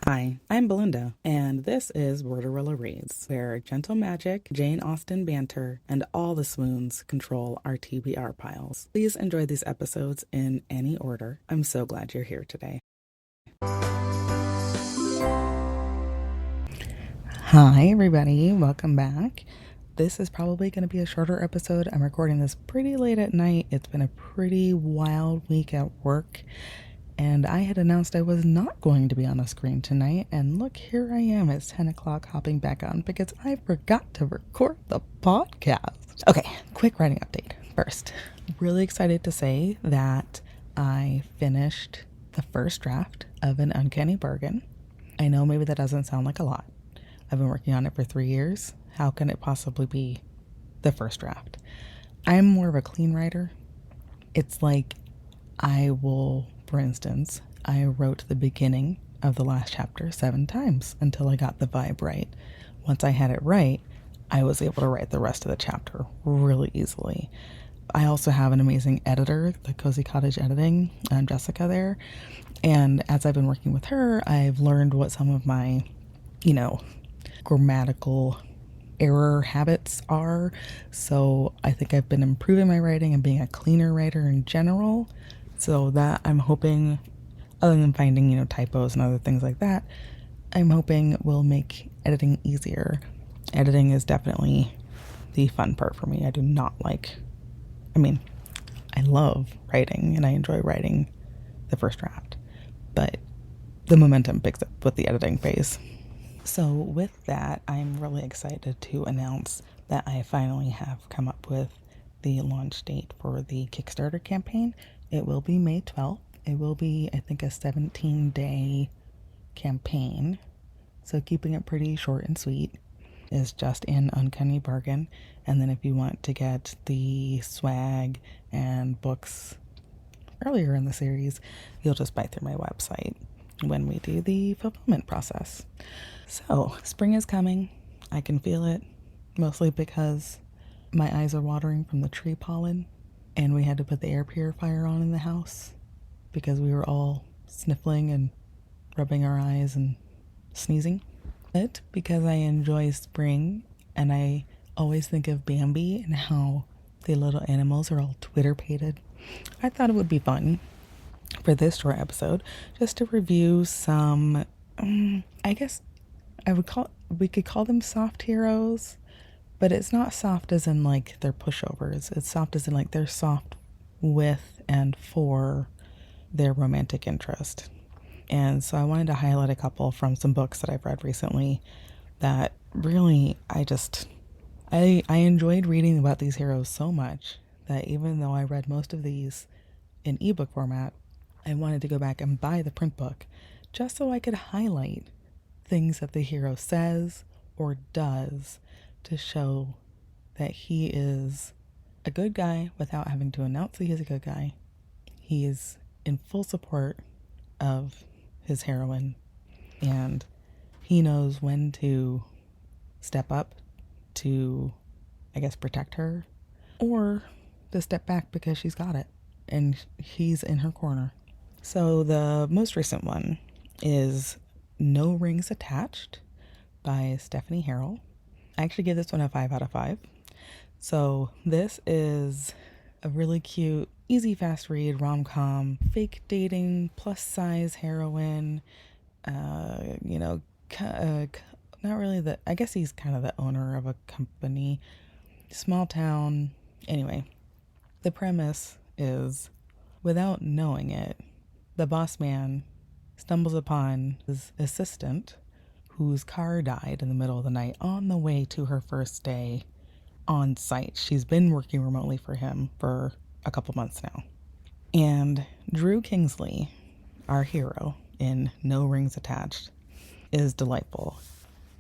Hi, I'm Belinda, and this is Borderella Reads, where gentle magic, Jane Austen banter, and all the swoons control our TBR piles. Please enjoy these episodes in any order. I'm so glad you're here today. Hi, everybody. Welcome back. This is probably going to be a shorter episode. I'm recording this pretty late at night. It's been a pretty wild week at work. And I had announced I was not going to be on a screen tonight, and look, here I am. It's 10 o'clock hopping back on because I forgot to record the podcast. Okay, quick writing update. First, really excited to say that I finished the first draft of an Uncanny Bargain. I know maybe that doesn't sound like a lot. I've been working on it for 3 years. How can it possibly be the first draft? I'm more of a clean writer. It's like for instance, I wrote the beginning of the last chapter 7 times until I got the vibe right. Once I had it right, I was able to write the rest of the chapter really easily. I also have an amazing editor, the Cozy Cottage Editing, Jessica there. And as I've been working with her, I've learned what some of my, grammatical error habits are. So I think I've been improving my writing and being a cleaner writer in general. So that I'm hoping, other than finding, typos and other things like that, I'm hoping will make editing easier. Editing is definitely the fun part for me. I love writing and I enjoy writing the first draft, but the momentum picks up with the editing phase. So with that, I'm really excited to announce that I finally have come up with the launch date for the Kickstarter campaign. It will be May 12th. It will be, I think, a 17-day campaign. So keeping it pretty short and sweet is just an Uncanny Bargain. And then if you want to get the swag and books earlier in the series, you'll just buy through my website when we do the fulfillment process. So spring is coming. I can feel it, mostly because my eyes are watering from the tree pollen. And we had to put the air purifier on in the house because we were all sniffling and rubbing our eyes and sneezing. But because I enjoy spring and I always think of Bambi and how the little animals are all Twitter-pated, I thought it would be fun for this short episode just to review some, I guess we could call them soft heroes. But it's not soft as in like they're pushovers. It's soft as in like they're soft with and for their romantic interest. And so I wanted to highlight a couple from some books that I've read recently that really I enjoyed reading about these heroes so much that even though I read most of these in ebook format, I wanted to go back and buy the print book just so I could highlight things that the hero says or does to show that he is a good guy without having to announce that he is a good guy. He is in full support of his heroine, and he knows when to step up to, I guess, protect her, or to step back because she's got it, and he's in her corner. So the most recent one is No Rings Attached by Stephanie Harrell. I actually give this one a 5 out of 5. So this is a really cute, easy, fast read, rom-com, fake dating, plus size heroine. Not really I guess he's kind of the owner of a company, small town. Anyway, the premise is, without knowing it, the boss man stumbles upon his assistant whose car died in the middle of the night on the way to her first day on site. She's been working remotely for him for a couple months now. And Dhru Kingsley, our hero in No Rings Attached, is delightful.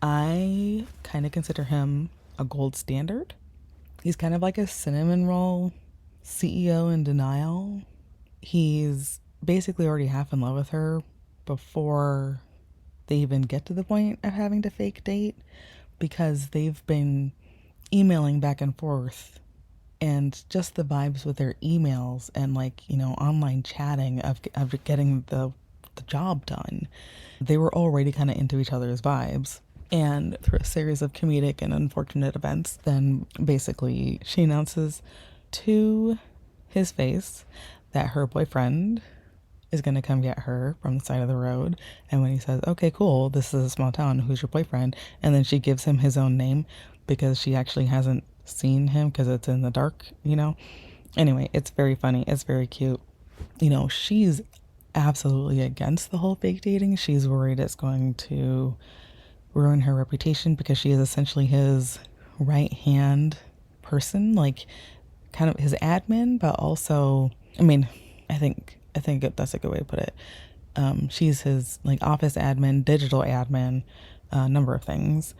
I kind of consider him a gold standard. He's kind of like a cinnamon roll CEO in denial. He's basically already half in love with her before they even get to the point of having to fake date, because they've been emailing back and forth And just the vibes with their emails and like, you know, online chatting of getting the job done. They were already kind of into each other's vibes. And through a series of comedic and unfortunate events, then basically she announces to his face that her boyfriend is going to come get her from the side of the road. And when he says, okay, cool, this is a small town, who's your boyfriend? And then she gives him his own name because she actually hasn't seen him because it's in the dark, you know? Anyway, it's very funny. It's very cute. You know, she's absolutely against the whole fake dating. She's worried it's going to ruin her reputation because she is essentially his right hand person, like kind of his admin, but also, I mean, I think that's a good way to put it. She's his like office admin, digital admin, number of things.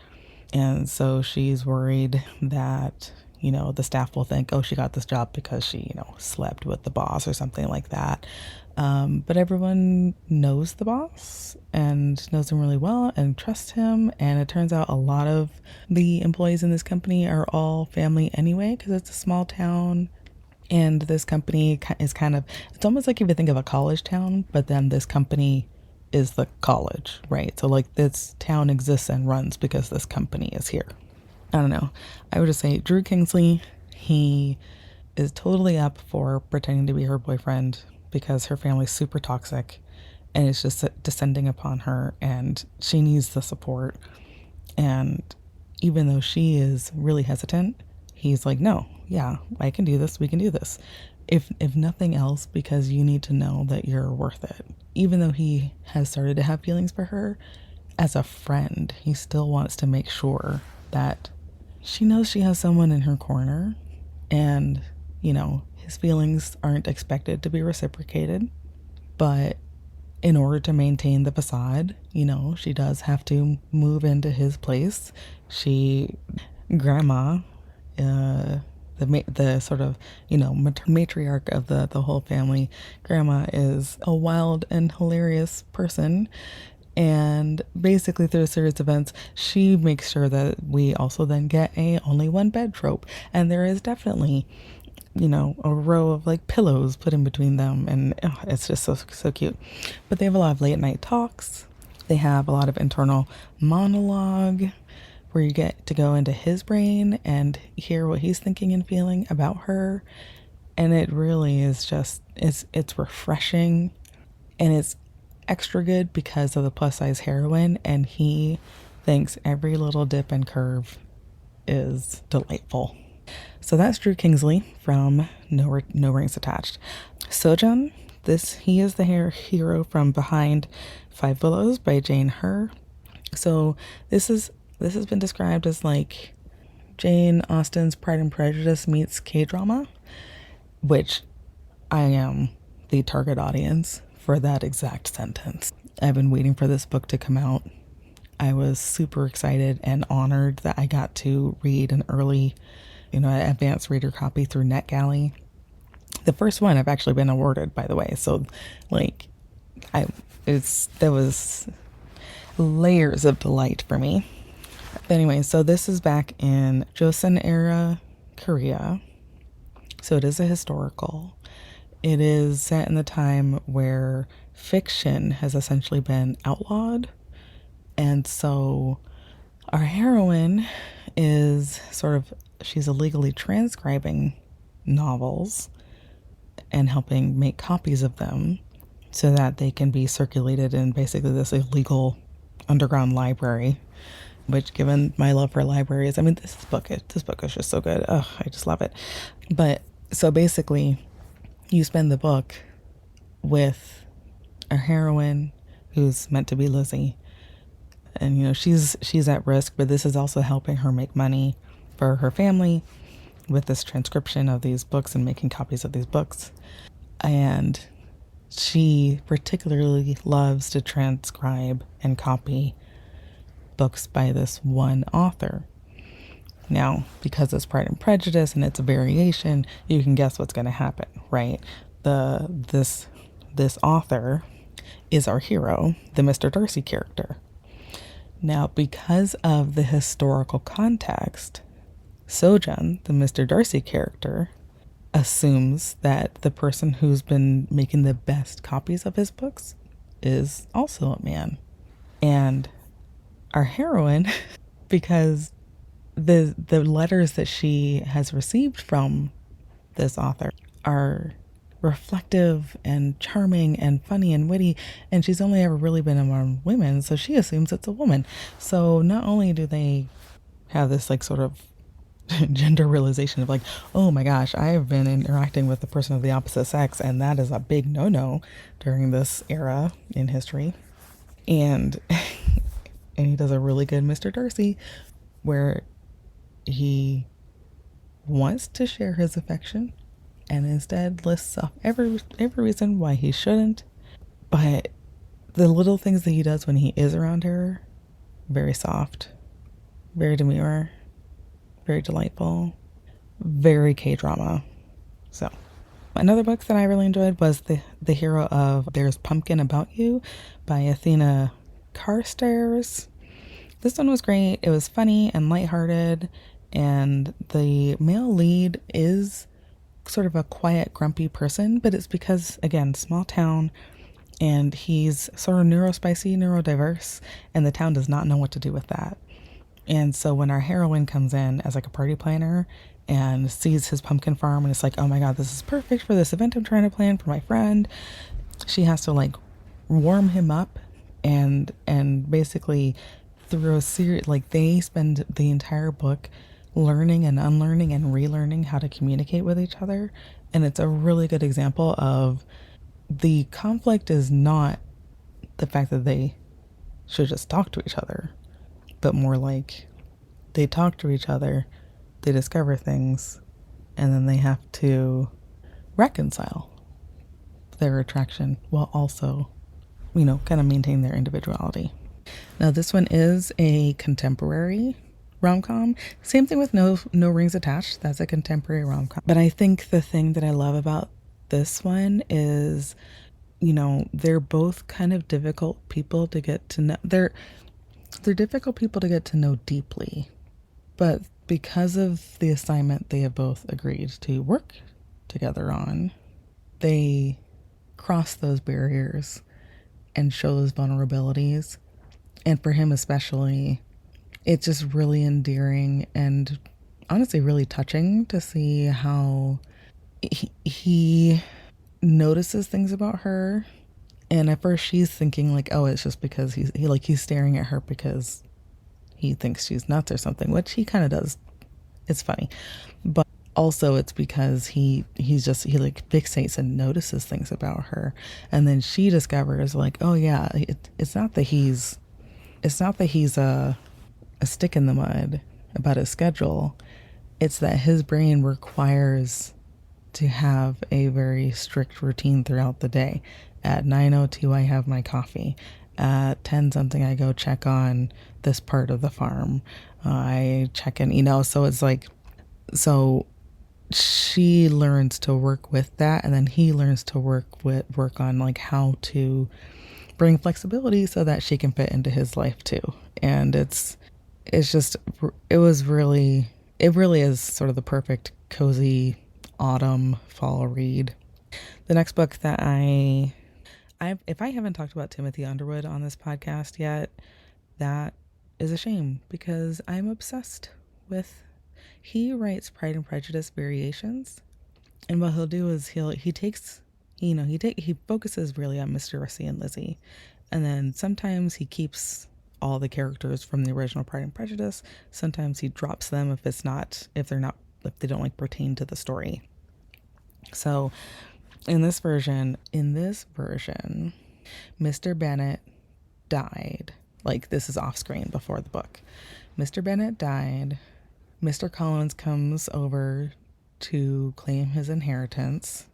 And so she's worried that, you know, the staff will think, oh, she got this job because she, you know, slept with the boss or something like that. But everyone knows the boss and knows him really well and trusts him. And it turns out a lot of the employees in this company are all family anyway, because it's a small town. And this company is kind of, it's almost like if you think of a college town, but then this company is the college, right? So like this town exists and runs because this company is here. I don't know. I would just say Dhru Kingsley, he is totally up for pretending to be her boyfriend because her family's super toxic and it's just descending upon her and she needs the support. And even though she is really hesitant, he's like, no, yeah, I can do this. We can do this. If nothing else, because you need to know that you're worth it. Even though he has started to have feelings for her, as a friend, he still wants to make sure that she knows she has someone in her corner and, you know, his feelings aren't expected to be reciprocated. But in order to maintain the facade, you know, she does have to move into his place. Grandma, the sort of, you know, matriarch of the whole family, Grandma is a wild and hilarious person. And basically through a series of events, she makes sure that we also then get a only one bed trope. And there is definitely, you know, a row of like pillows put in between them. And it's just so cute. But they have a lot of late night talks. They have a lot of internal monologue where you get to go into his brain and hear what he's thinking and feeling about her. And it really is just, it's refreshing and it's extra good because of the plus size heroine. And he thinks every little dip and curve is delightful. So that's Dhru Kingsley from No Rings Attached. Seojun, he is the hero from Behind Five Willows by Jane Her. So this has been described as like Jane Austen's Pride and Prejudice meets K-drama, which I am the target audience for that exact sentence. I've been waiting for this book to come out. I was super excited and honored that I got to read an early, you know, advanced reader copy through NetGalley. The first one I've actually been awarded, by the way. So like there was layers of delight for me. Anyway, so this is back in Joseon era Korea. So it is a historical. It is set in the time where fiction has essentially been outlawed. And so our heroine is she's illegally transcribing novels and helping make copies of them so that they can be circulated in basically this illegal underground library. Which, given my love for libraries, I mean, this book is just so good. Oh, I just love it. But so basically, you spend the book with a heroine who's meant to be Lizzie, and you know she's at risk, but this is also helping her make money for her family with this transcription of these books and making copies of these books. And she particularly loves to transcribe and copy books by this one author. Now, because it's Pride and Prejudice and it's a variation, you can guess what's going to happen, right? This author is our hero, the Mr. Darcy character. Now, because of the historical context, Seojun, the Mr. Darcy character, assumes that the person who's been making the best copies of his books is also a man. And our heroine, because the letters that she has received from this author are reflective and charming and funny and witty, and she's only ever really been among women, so she assumes it's a woman. So not only do they have this like sort of gender realization of like, oh my gosh, I have been interacting with the person of the opposite sex, and that is a big no-no during this era in history. And and he does a really good Mr. Darcy where he wants to share his affection and instead lists off every reason why he shouldn't. But the little things that he does when he is around her, very soft, very demure, very delightful, very K-drama. So another book that I really enjoyed was the hero of There's Pumpkin About You by Athena Carstairs. This one was great. It was funny and lighthearted, and the male lead is sort of a quiet, grumpy person, but it's because, again, small town, and he's sort of neurospicy, neurodiverse, and the town does not know what to do with that. And so when our heroine comes in as like a party planner and sees his pumpkin farm and it's like, oh my God, this is perfect for this event I'm trying to plan for my friend, she has to like warm him up and basically through a series, like they spend the entire book learning and unlearning and relearning how to communicate with each other. And it's a really good example of the conflict is not the fact that they should just talk to each other, but more like they talk to each other, they discover things, and then they have to reconcile their attraction while also, kind of maintain their individuality. Now, this one is a contemporary rom-com. Same thing with No Rings Attached. That's a contemporary rom-com. But I think the thing that I love about this one is, they're both kind of difficult people to get to know. They're difficult people to get to know deeply. But because of the assignment they have both agreed to work together on, they cross those barriers and show those vulnerabilities. And for him especially, it's just really endearing and honestly really touching to see how he notices things about her. And at first she's thinking like, oh, it's just because he's staring at her because he thinks she's nuts or something, which he kind of does. It's funny. But also it's because he like fixates and notices things about her. And then she discovers like, oh yeah, it's not that he's a stick in the mud about his schedule. It's that his brain requires to have a very strict routine throughout the day. At 9:02 I have my coffee. At 10 something I go check on this part of the farm. I check in, so it's like, so she learns to work with that, and then he learns to work on like how to bring flexibility so that she can fit into his life too. And it really is sort of the perfect cozy autumn fall read. The next book that if I haven't talked about Timothy Underwood on this podcast yet, that is a shame because I'm obsessed with. He writes Pride and Prejudice variations, and what he'll do is he focuses really on Mr. Darcy and Lizzie, and then sometimes he keeps all the characters from the original Pride and Prejudice. Sometimes he drops them if they don't like pertain to the story. So in this version, Mr. Bennet died. Like, this is off screen before the book. Mr. Bennet died. Mr. Collins comes over to claim his inheritance.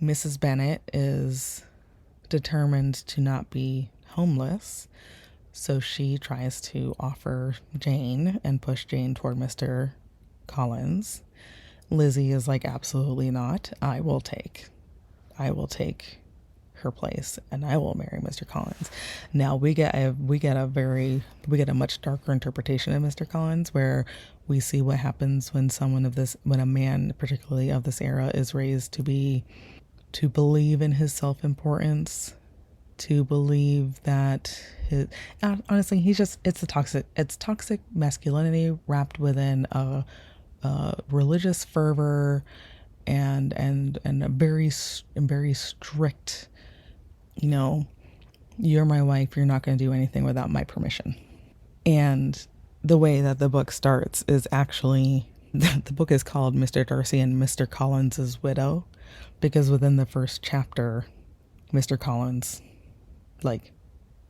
Mrs. Bennet is determined to not be homeless, so she tries to offer Jane and push Jane toward Mr. Collins. Lizzie is like, absolutely not. I will take her place, and I will marry Mr. Collins. Now we get a much darker interpretation of Mr. Collins, where we see what happens when when a man, particularly of this era, is raised to believe in his self-importance, to believe that honestly, it's toxic masculinity wrapped within a religious fervor and a very strict, you're my wife, you're not going to do anything without my permission. And the way that the book starts is actually, the book is called Mr. Darcy and Mr. Collins's Widow, because within the first chapter, Mr. Collins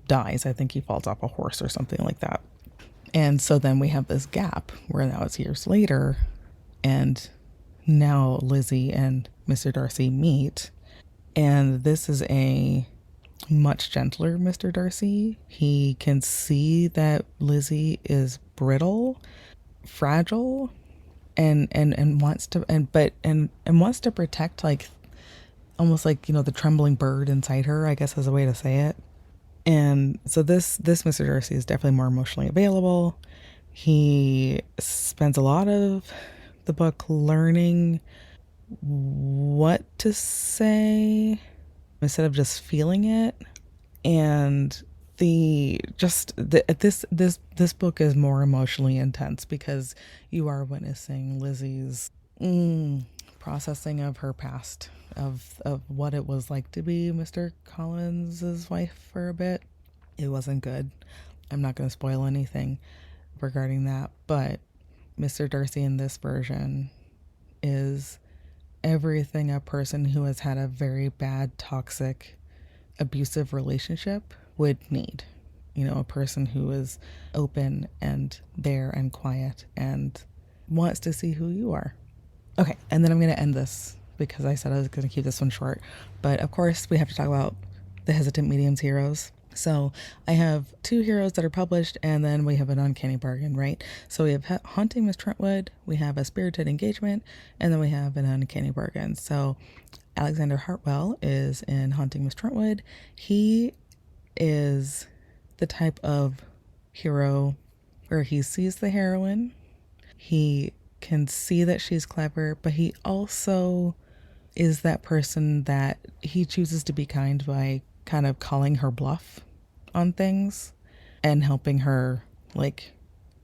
dies. I think he falls off a horse or something like that. And so then we have this gap where now it's years later, and now Lizzie and Mr. Darcy meet, and this is a much gentler Mr. Darcy. He can see that Lizzie is brittle, fragile, and wants to protect, almost the trembling bird inside her, I guess is a way to say it. And so this Mr. Darcy is definitely more emotionally available. He spends a lot of the book learning what to say instead of just feeling it. And this book is more emotionally intense because you are witnessing Lizzie's processing of her past, of what it was like to be Mr. Collins's wife for a bit. It wasn't good. I'm not going to spoil anything regarding that, but Mr. Darcy in this version is everything a person who has had a very bad, toxic, abusive relationship would need. A person who is open and there and quiet and wants to see who you are. Okay, and then I'm going to end this because I said I was going to keep this one short. But of course, we have to talk about the Hesitant Medium's heroes. So I have 2 heroes that are published, and then we have an Uncanny Bargain, right? So we have Haunting Miss Trentwood, we have A Spirited Engagement, and then we have an Uncanny Bargain. So Alexander Hartwell is in Haunting Miss Trentwood. He is the type of hero where he sees the heroine, he can see that she's clever, but he also is that person that he chooses to be kind by kind of calling her bluff on things and helping her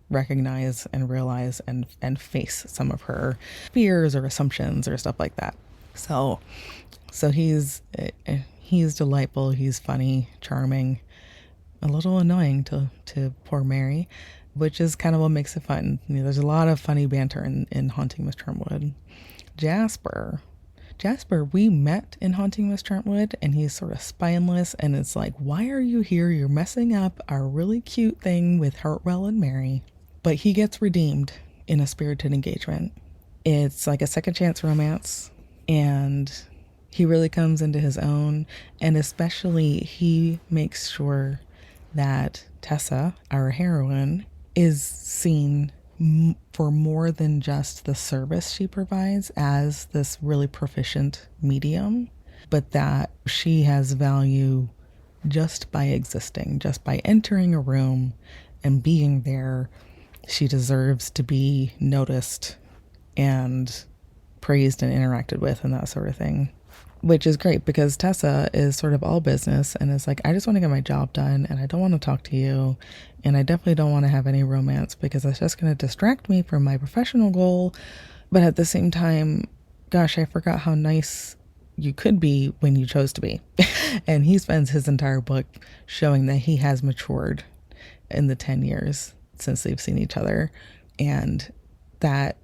recognize and realize and face some of her fears or assumptions or stuff like that. So he's delightful, he's funny, charming, a little annoying to poor Mary, which is kind of what makes it fun. There's a lot of funny banter in Haunting Miss Trentwood. Jasper, we met in Haunting Miss Trentwood, and he's sort of spineless, and it's like, why are you here? You're messing up our really cute thing with Hartwell and Mary. But he gets redeemed in A Spirited Engagement. It's like a second chance romance, and he really comes into his own, and especially he makes sure that Tessa, our heroine, is seen for more than just the service she provides as this really proficient medium, but that she has value just by existing, just by entering a room and being there. She deserves to be noticed and praised and interacted with and that sort of thing. Which is great because Tessa is sort of all business and is like, I just want to get my job done and I don't want to talk to you. And I definitely don't want to have any romance because it's just going to distract me from my professional goal. But at the same time, gosh, I forgot how nice you could be when you chose to be. And he spends his entire book showing that he has matured in the 10 years since they've seen each other and that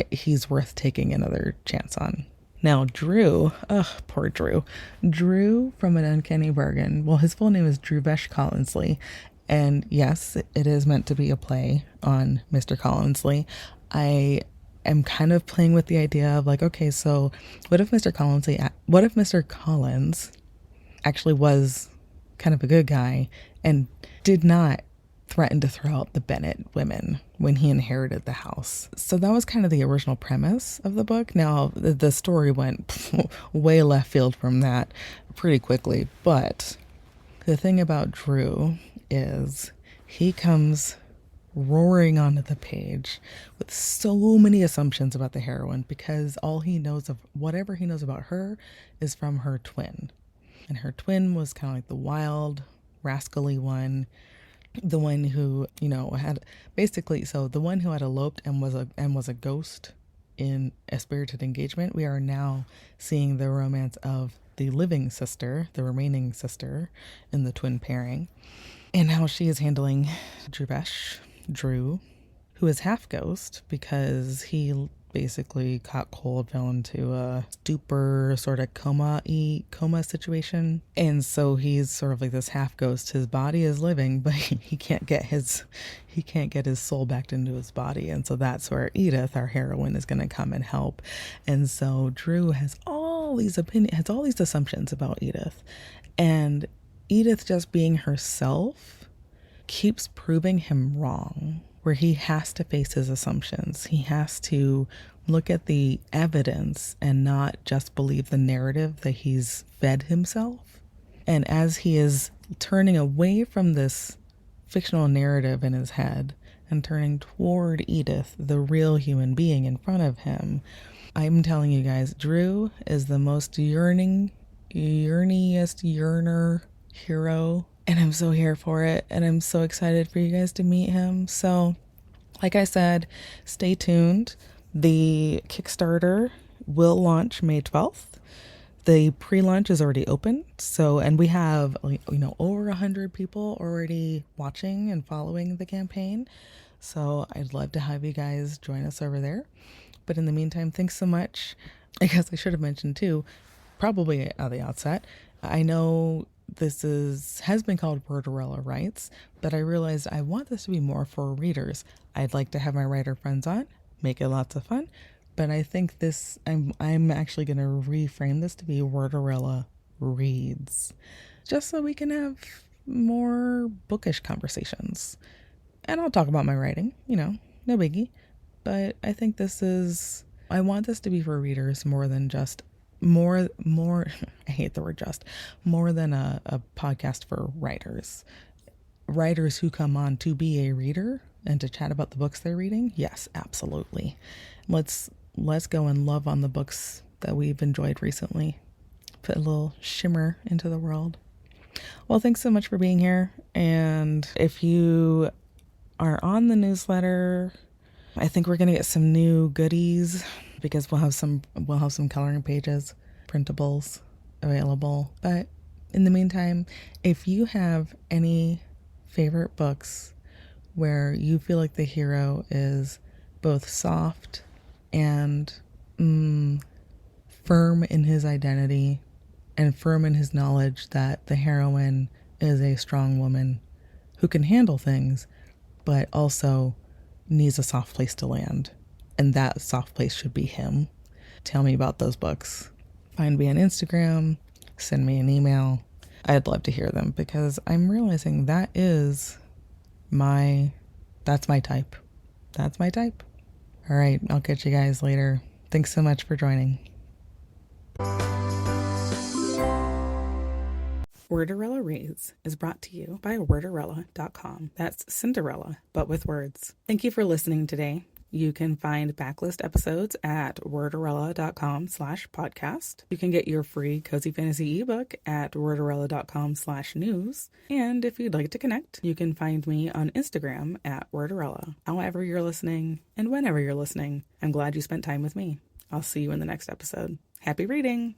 he's worth taking another chance on. Now, Dhru, poor Dhru. Dhru from an Uncanny Bargain. Well, his full name is Dhruvesh Collinsley. And yes, it is meant to be a play on Mr. Collinsley. I am kind of playing with the idea of okay, so what if Mr. Collins actually was kind of a good guy and did not threatened to throw out the Bennett women when he inherited the house. So that was kind of the original premise of the book. Now, the story went way left field from that pretty quickly. But the thing about Dhru is he comes roaring onto the page with so many assumptions about the heroine, because all he knows of, whatever he knows about her, is from her twin. And her twin was kind of like the wild, rascally one, the one who, had basically, so the one who had eloped and was a ghost in A Spirited Engagement. We are now seeing the romance of the living sister, the remaining sister in the twin pairing, and how she is handling Dhru, who is half ghost because he basically caught cold, fell into a stupor, sort of coma situation, and so he's sort of like this half ghost. His body is living, but he can't get his soul back into his body, and so that's where Edith, our heroine, is going to come and help. And so Dhru has all these assumptions about Edith, and Edith, just being herself, keeps proving him wrong, where he has to face his assumptions. He has to look at the evidence and not just believe the narrative that he's fed himself. And as he is turning away from this fictional narrative in his head and turning toward Edith, the real human being in front of him, I'm telling you guys, Dhru is the most yearner hero, and I'm so here for it, and I'm so excited for you guys to meet him. So, like I said, stay tuned. The Kickstarter will launch May 12th. The pre-launch is already open, and we have over 100 people already watching and following the campaign. So I'd love to have you guys join us over there. But in the meantime, thanks so much. I guess I should have mentioned too, probably at the outset, I know this has been called Worderella Writes, but I realized I want this to be more for readers. I'd like to have my writer friends on, make it lots of fun, but I think I'm actually going to reframe this to be Worderella Reads, just so we can have more bookish conversations. And I'll talk about my writing, no biggie. But I think I want this to be for readers more than just more I hate the word just, more than a podcast for writers who come on to be a reader and to chat about the books they're reading. Yes, absolutely. Let's go and love on the books that we've enjoyed recently, put a little shimmer into the world. Well, thanks so much for being here, and if you are on the newsletter, I think we're gonna get some new goodies, because we'll have some coloring pages, printables available. But in the meantime, if you have any favorite books where you feel like the hero is both soft and firm in his identity and firm in his knowledge that the heroine is a strong woman who can handle things, but also needs a soft place to land, and that soft place should be him, tell me about those books. Find me on Instagram, send me an email. I'd love to hear them, because I'm realizing that's my type. That's my type. All right, I'll catch you guys later. Thanks so much for joining. Worderella Reads is brought to you by worderella.com. That's Cinderella, but with words. Thank you for listening today. You can find backlist episodes at worderella.com/podcast. You can get your free Cozy Fantasy ebook at worderella.com/news. And if you'd like to connect, you can find me on Instagram at Worderella. However you're listening and whenever you're listening, I'm glad you spent time with me. I'll see you in the next episode. Happy reading!